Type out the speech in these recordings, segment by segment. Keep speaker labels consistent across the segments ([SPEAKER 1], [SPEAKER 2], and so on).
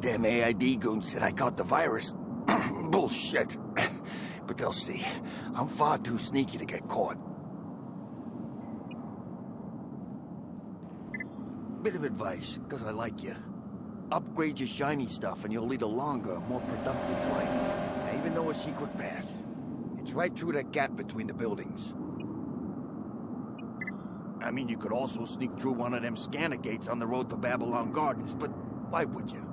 [SPEAKER 1] Goddamn AID goons said I caught the virus. Bullshit. But they'll see. I'm far too sneaky to get caught. Bit of advice, because I like you. Upgrade your shiny stuff and you'll lead a longer, more productive life. I even know a secret path. It's right through that gap between the buildings. I mean, you could also sneak through one of them scanner gates on the road to Babylon Gardens, but why would you?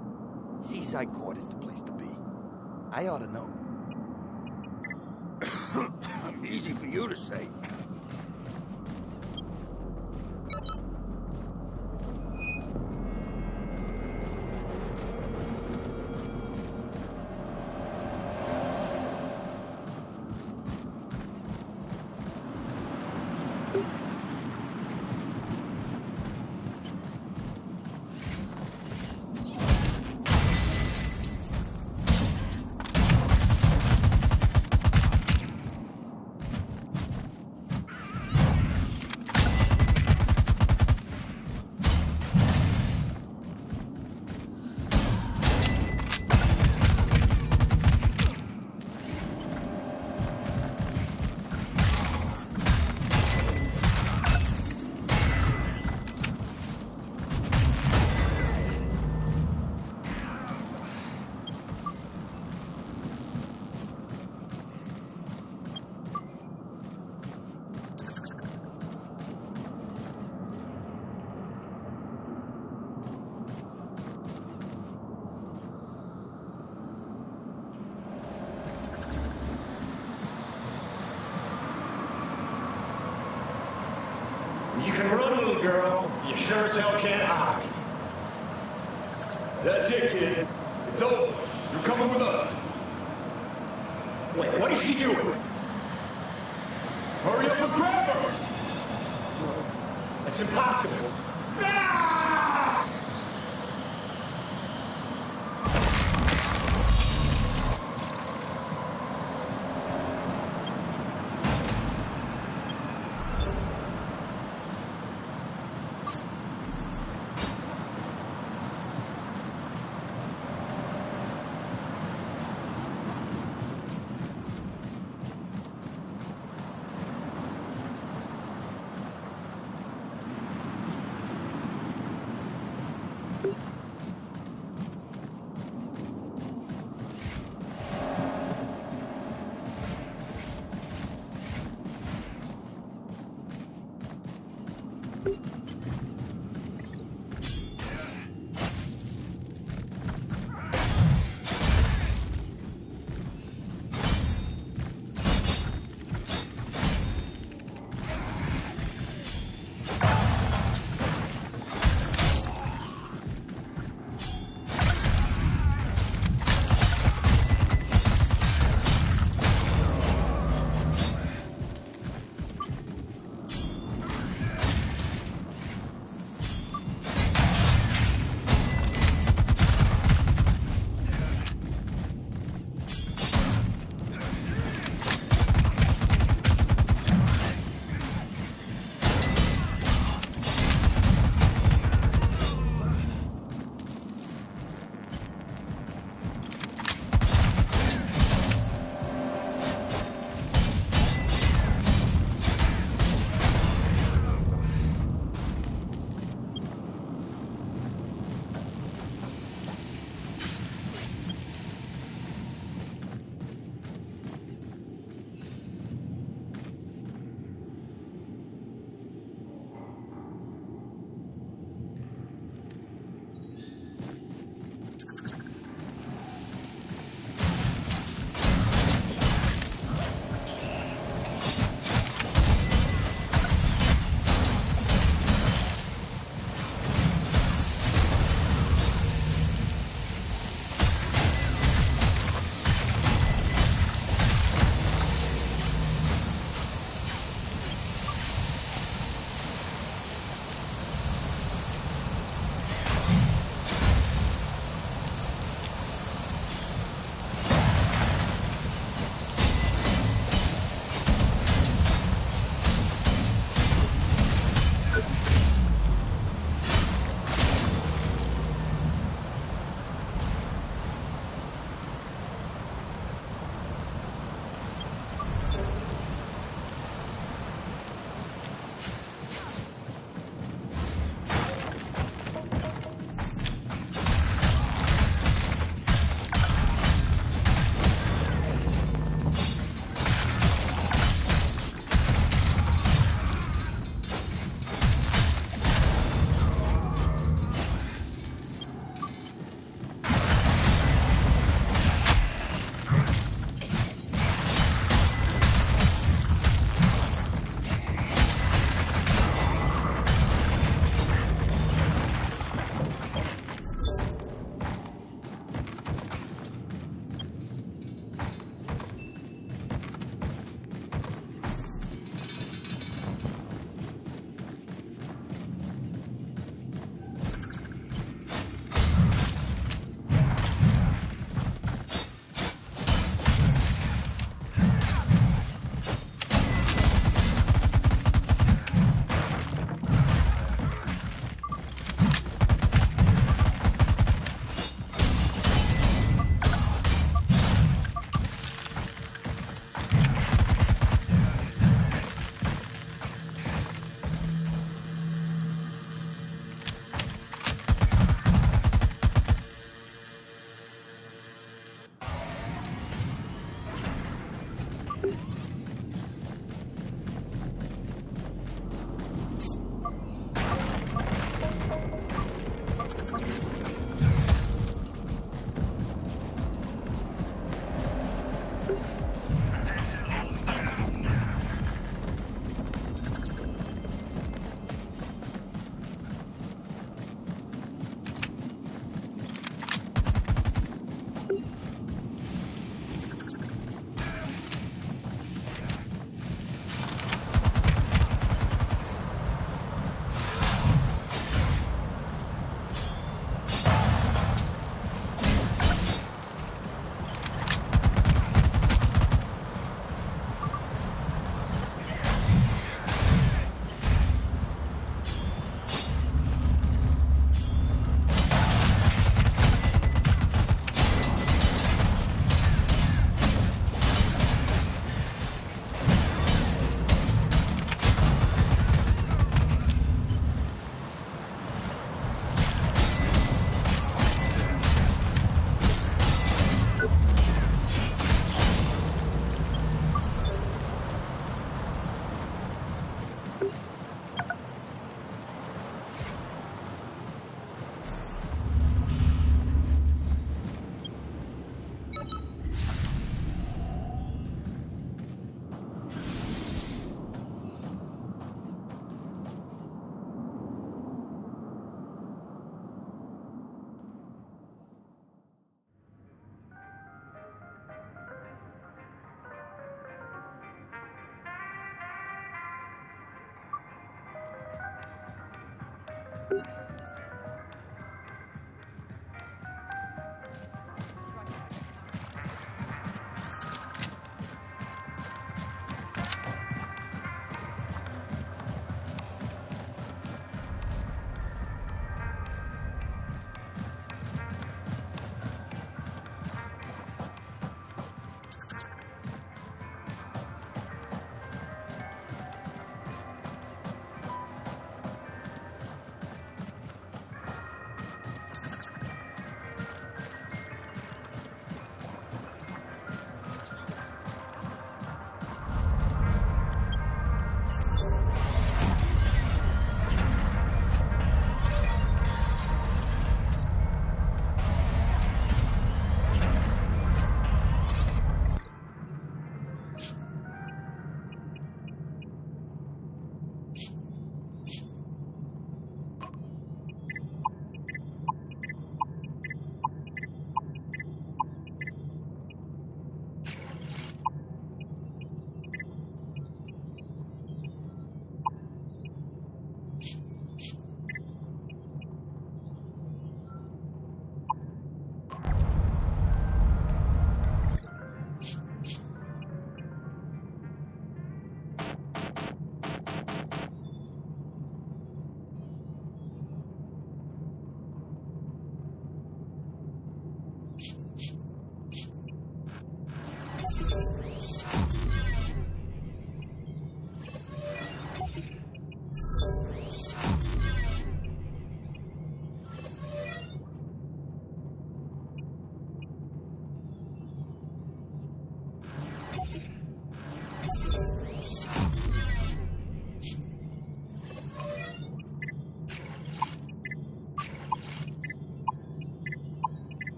[SPEAKER 1] Seaside Court is the place to be. I ought to know. Easy for you to say.
[SPEAKER 2] You can run, little girl. You sure as hell can't hide.
[SPEAKER 3] That's it, kid. It's over. You're coming with us.
[SPEAKER 2] Wait, what is she doing?
[SPEAKER 3] Hurry up and grab her!
[SPEAKER 2] That's impossible. Ah!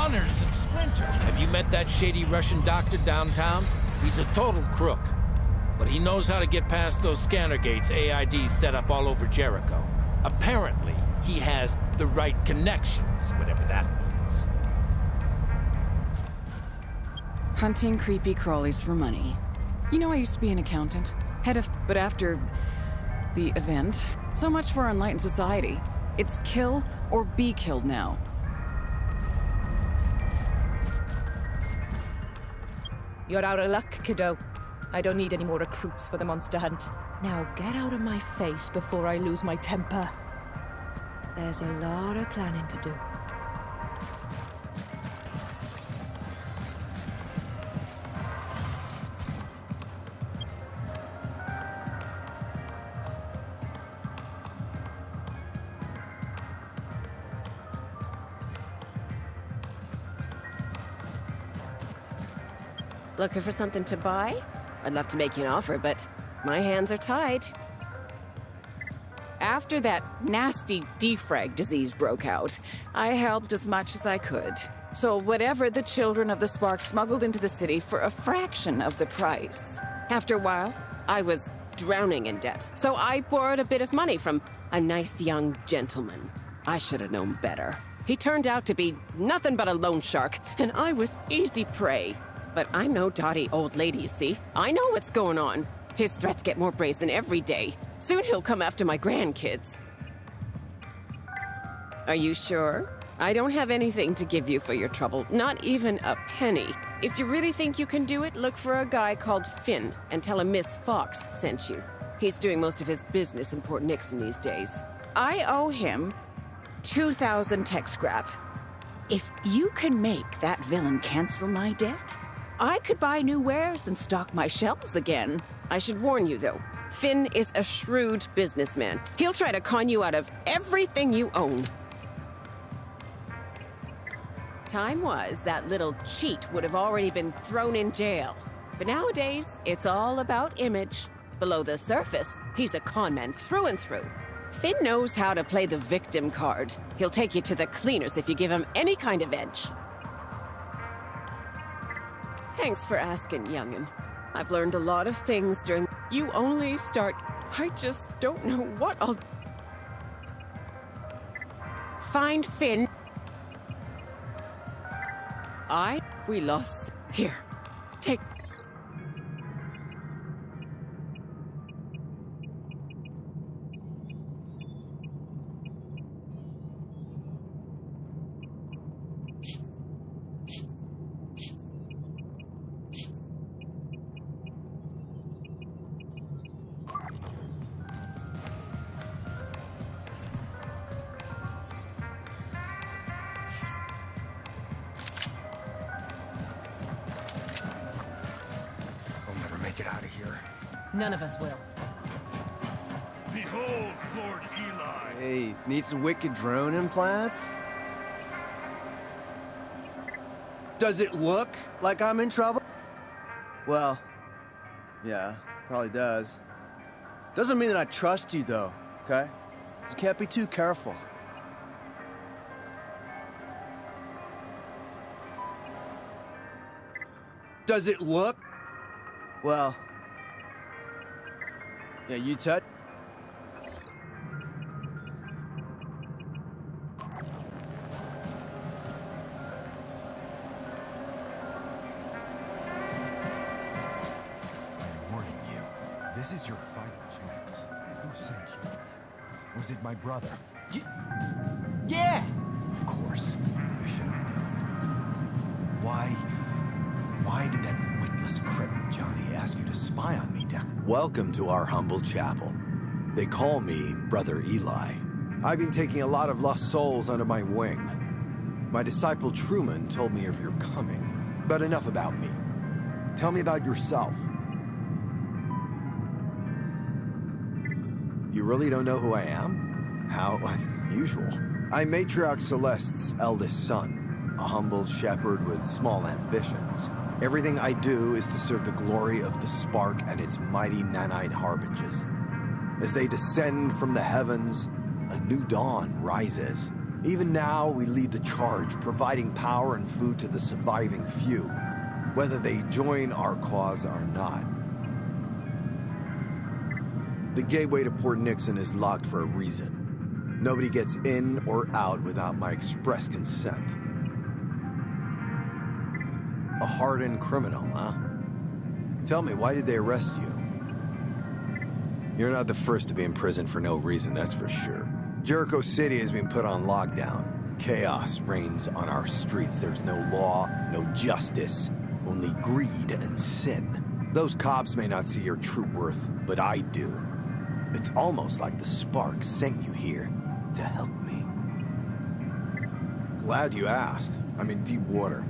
[SPEAKER 4] Hunters and Splinter. Have you met that shady Russian doctor downtown? He's a total crook. But he knows how to get past those scanner gates AID set up all over Jericho. Apparently, he has the right connections, whatever that means.
[SPEAKER 5] Hunting creepy crawlies for money. You know, I used to be an accountant, but after the event, so much for enlightened society. It's kill or be killed now.
[SPEAKER 6] You're out of luck, kiddo. I don't need any more recruits for the monster hunt. Now get out of my face before I lose my temper. There's a lot of planning to do.
[SPEAKER 7] Looking for something to buy? I'd love to make you an offer, but my hands are tied.
[SPEAKER 5] After that nasty defrag disease broke out, I helped as much as I could. So whatever the children of the Spark smuggled into the city for a fraction of the price.
[SPEAKER 7] After a while, I was drowning in debt, so I borrowed a bit of money from a nice young gentleman. I should have known better. He turned out to be nothing but a loan shark, and I was easy prey. But I'm no dotty old lady, you see? I know what's going on. His threats get more brazen every day. Soon he'll come after my grandkids. Are you sure? I don't have anything to give you for your trouble, not even a penny. If you really think you can do it, look for a guy called Finn and tell him Miss Fox sent you. He's doing most of his business in Port Nixon these days.
[SPEAKER 5] I owe him 2,000 tech scrap. If you can make that villain cancel my debt, I could buy new wares and stock my shelves again.
[SPEAKER 7] I should warn you, though. Finn is a shrewd businessman. He'll try to con you out of everything you own. Time was that little cheat would have already been thrown in jail. But nowadays, it's all about image. Below the surface, he's a con man through and through. Finn knows how to play the victim card. He'll take you to the cleaners if you give him any kind of edge. Thanks for asking, young'un. I've learned a lot of things during... You only start... I just don't know what I'll... Find Finn. We lost... Here. Take...
[SPEAKER 1] Get out of here.
[SPEAKER 6] None of us will.
[SPEAKER 3] Behold, Lord Eli.
[SPEAKER 8] Hey, need some wicked drone implants? Does it look like I'm in trouble? Well, yeah, probably does. Doesn't mean that I trust you, though, okay? You can't be too careful. Does it look? Well, yeah, you touch.
[SPEAKER 9] I'm warning you. This is your final chance. Who sent you? Was it my brother?
[SPEAKER 8] Yeah!
[SPEAKER 9] Of course. I should have known. Why did that witless cretin Johnny ask you to spy on me, Deck?
[SPEAKER 10] Welcome to our humble chapel. They call me Brother Eli. I've been taking a lot of lost souls under my wing. My disciple Truman told me of your coming. But enough about me. Tell me about yourself. You really don't know who I am? How unusual. I'm Matriarch Celeste's eldest son, a humble shepherd with small ambitions. Everything I do is to serve the glory of the spark and its mighty nanite harbingers. As they descend from the heavens, a new dawn rises. Even now, we lead the charge, providing power and food to the surviving few, whether they join our cause or not. The gateway to Port Nixon is locked for a reason. Nobody gets in or out without my express consent. A hardened criminal, huh? Tell me, why did they arrest you? You're not the first to be in prison for no reason, that's for sure. Jericho City has been put on lockdown. Chaos reigns on our streets. There's no law, no justice, only greed and sin. Those cops may not see your true worth, but I do. It's almost like the spark sent you here to help me. Glad you asked. I'm in deep water.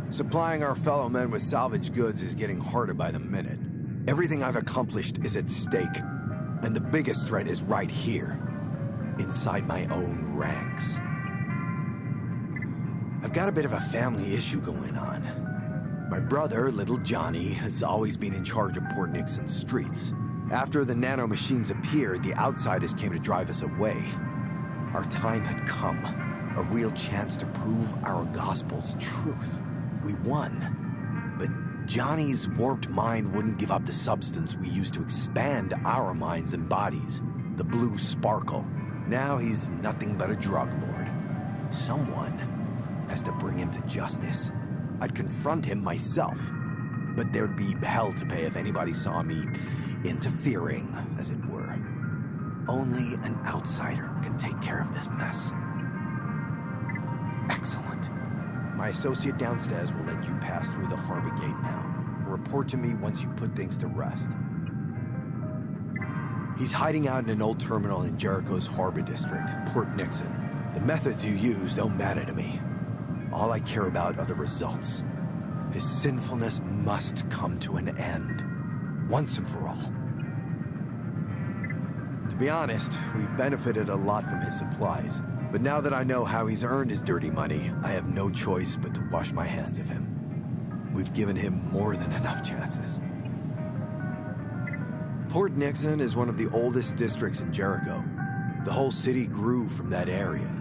[SPEAKER 10] Supplying our fellow men with salvage goods is getting harder by the minute. Everything I've accomplished is at stake, and the biggest threat is right here, inside my own ranks. I've got a bit of a family issue going on. My brother, little Johnny, has always been in charge of Port Nixon's streets. After the nanomachines appeared, the outsiders came to drive us away. Our time had come, a real chance to prove our gospel's truth. We won, but Johnny's warped mind wouldn't give up the substance we used to expand our minds and bodies, the blue sparkle. Now he's nothing but a drug lord. Someone has to bring him to justice. I'd confront him myself, but there'd be hell to pay if anybody saw me interfering, as it were. Only an outsider can take care of this mess. Excellent. My associate downstairs will let you pass through the harbor gate now. Report to me once you put things to rest. He's hiding out in an old terminal in Jericho's harbor district, Port Nixon. The methods you use don't matter to me. All I care about are the results. His sinfulness must come to an end, once and for all. To be honest, we've benefited a lot from his supplies. But now that I know how he's earned his dirty money, I have no choice but to wash my hands of him. We've given him more than enough chances. Port Nixon is one of the oldest districts in Jericho. The whole city grew from that area.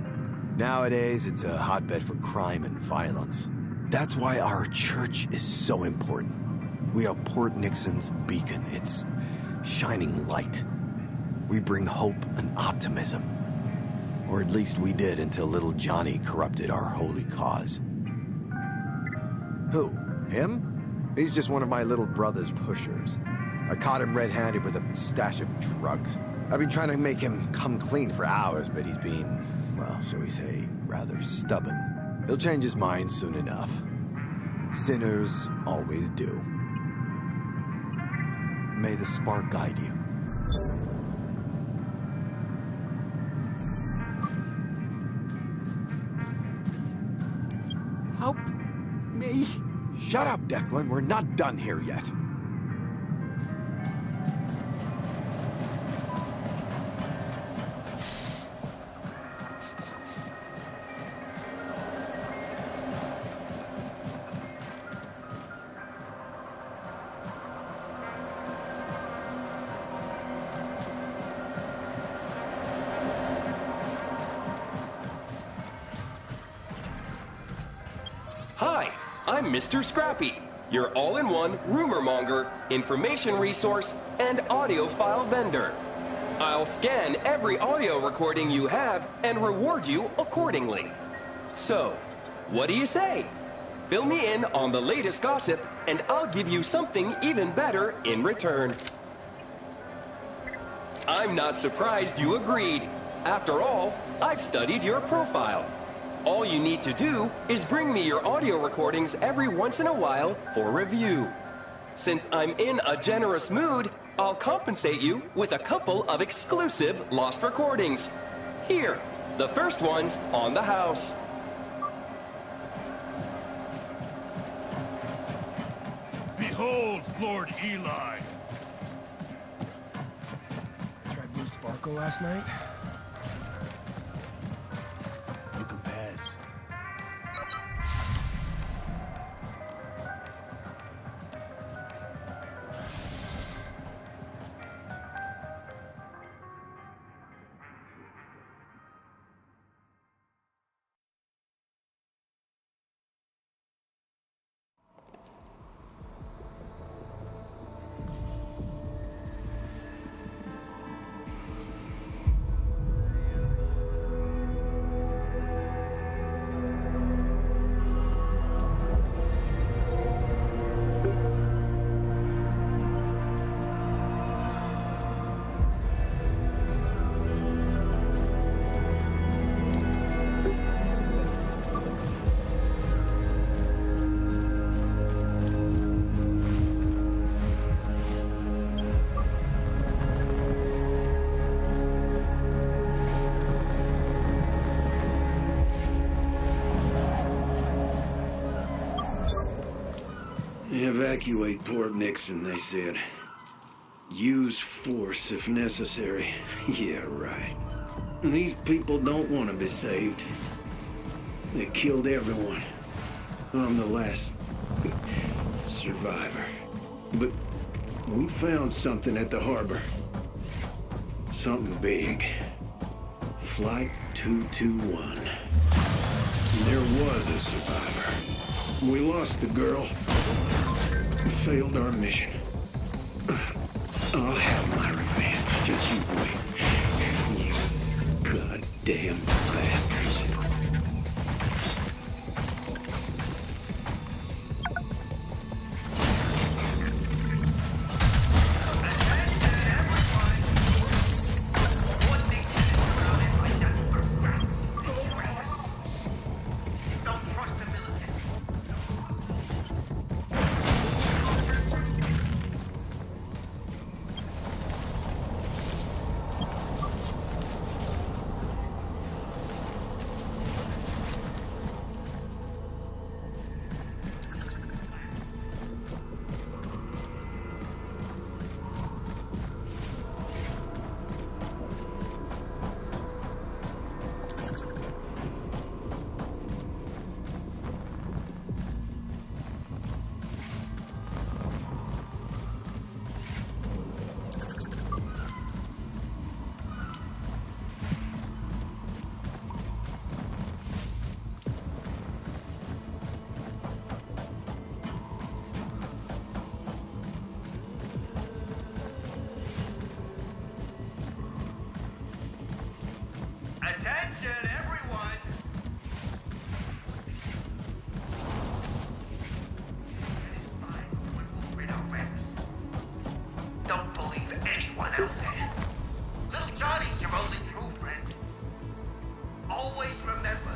[SPEAKER 10] Nowadays, it's a hotbed for crime and violence. That's why our church is so important. We are Port Nixon's beacon. It's shining light. We bring hope and optimism. Or at least we did until little Johnny corrupted our holy cause. Who? Him? He's just one of my little brother's pushers. I caught him red-handed with a stash of drugs. I've been trying to make him come clean for hours, but he's been, well, shall we say, rather stubborn. He'll change his mind soon enough. Sinners always do. May the spark guide you. Help me. Shut up, Declan. We're not done here yet.
[SPEAKER 11] Hi, I'm Mr. Scrappy, your all-in-one rumor monger, information resource, and audiophile vendor. I'll scan every audio recording you have and reward you accordingly. So, what do you say? Fill me in on the latest gossip, and I'll give you something even better in return. I'm not surprised you agreed. After all, I've studied your profile. All you need to do is bring me your audio recordings every once in a while for review. Since I'm in a generous mood, I'll compensate you with a couple of exclusive lost recordings. Here, the first one's on the house.
[SPEAKER 3] Behold, Lord Eli.
[SPEAKER 2] Tried Blue Sparkle last night?
[SPEAKER 1] You can pass.
[SPEAKER 12] Evacuate Port Nixon, they said. Use force if necessary. Yeah, right. These people don't want to be saved. They killed everyone. I'm the last survivor. But we found something at the harbor. Something big. Flight 221. There was a survivor. We lost the girl. Failed our mission. I'll have my revenge. Just you wait. You goddamn bastards.
[SPEAKER 13] out there. Little Johnny's your only true friend. Always remember,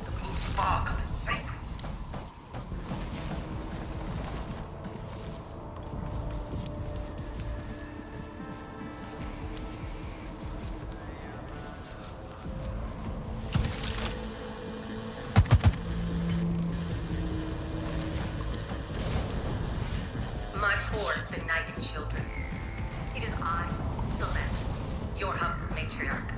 [SPEAKER 13] the blue sparkle is sacred.
[SPEAKER 14] My poor, benighted children. It is I, Celeste, your humble matriarch.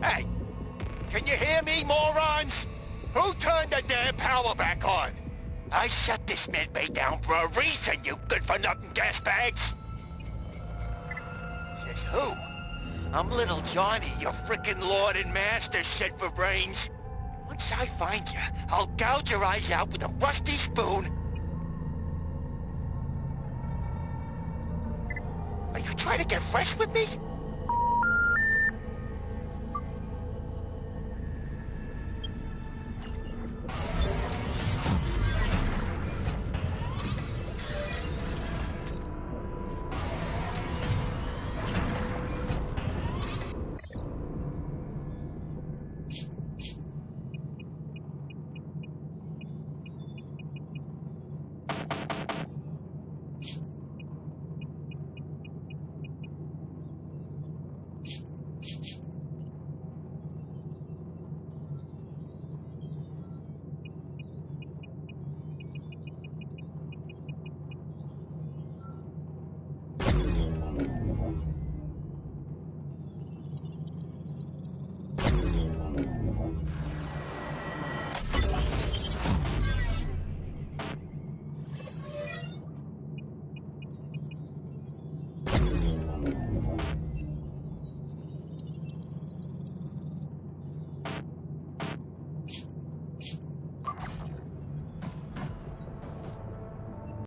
[SPEAKER 15] Hey! Can you hear me, morons? Who turned the damn power back on? I shut this medbay down for a reason, you good-for-nothing gas bags! Says who? I'm little Johnny, your frickin' lord and master, shit for brains. Once I find you, I'll gouge your eyes out with a rusty spoon. Are you trying to get fresh with me?